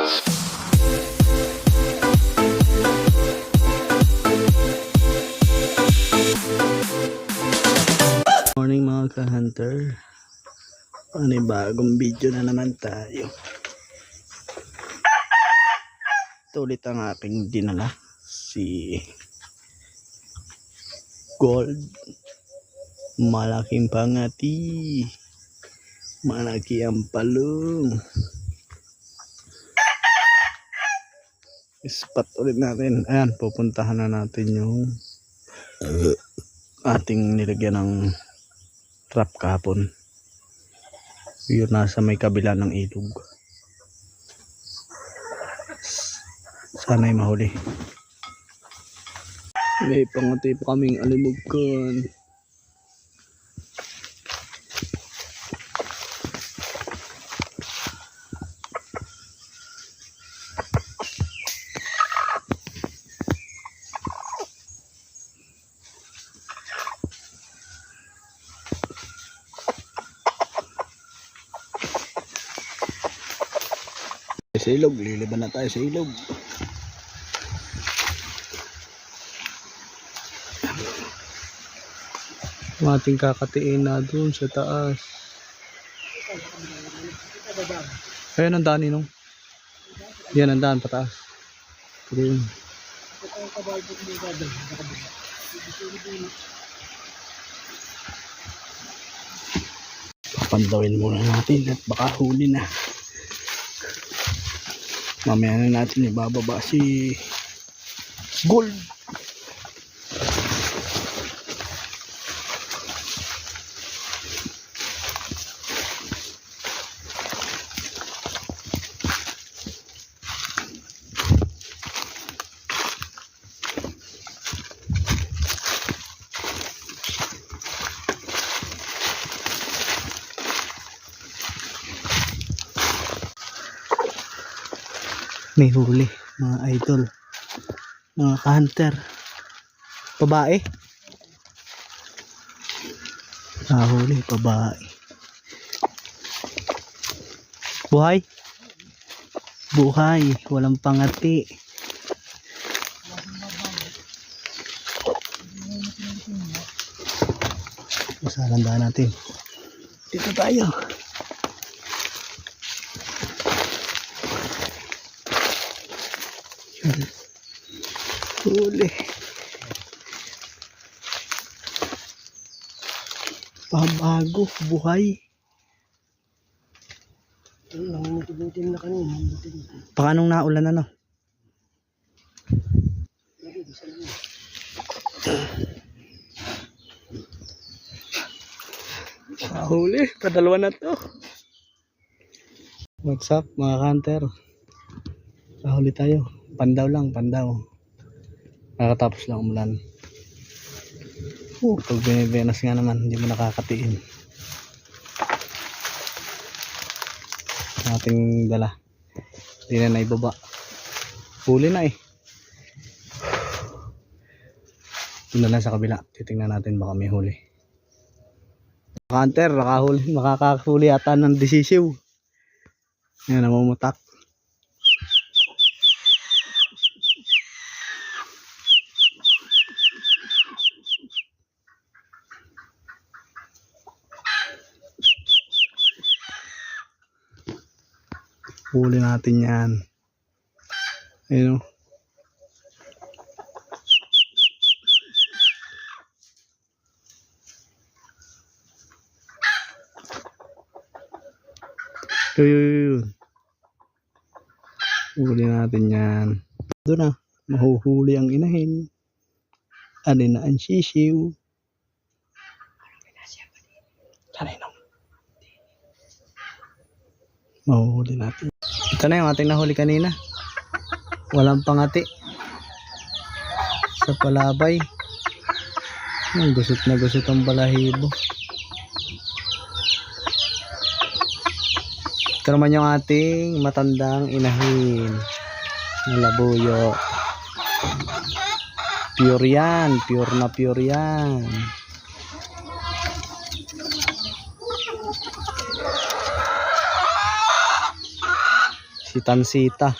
Morning mga ka-hunter, bagong video na naman tayo. Ito ulit ang aking dinala, si Gold. Malaking pangati, malaki ang palong. Spot ulit natin. Ayan, pupuntahan na natin yung ating nilagyan ng trap kahapon. Yun, nasa may kabila ng ilog. Sana'y mahuli. May pangati pa kaming alimugkan. Sa ilog, liliban na tayo sa ilog. Ating kakatiin na dun sa taas. Ayan ang daan ninong. Yan ang daan pataas. Ayun. Papandawin muna natin at baka huli na. Mamaya na natin ibababa si Gold. May huli mga idol, mga ka-hunter. Babae, huli babae. Buhay, buhay, walang pangati. Masalanda natin dito tayo. Huli. Pabago, buhay. Pakanong naulan ano? Huli, padalawa na to. What's up mga hunter? Huli tayo. Pandaw lang, pandaw. Nakatapos lang umulan. Pag binibenas nga naman, hindi mo nakakatiin. Ating dala. Hindi na naibaba. Huli na eh. Doon na lang sa kabila. Titingnan natin baka may huli. Hunter, makakahuli ata ng disisiw. Yan, namumutak. Huli natin yan. Ayun o. Yun. Huli natin yan. Doon na. Mahuhuli ang inahin. Alin na ang sisiw. Sanay nung. Mahuhuli natin. Ito na yung ating nahuli kanina. Walang pangati. Sa palabay. Gusot na gusot ang balahibo. Ito naman yung ating matandang inahin. Malabuyo. Pure yan. Pure na pure yan. Si Tansita.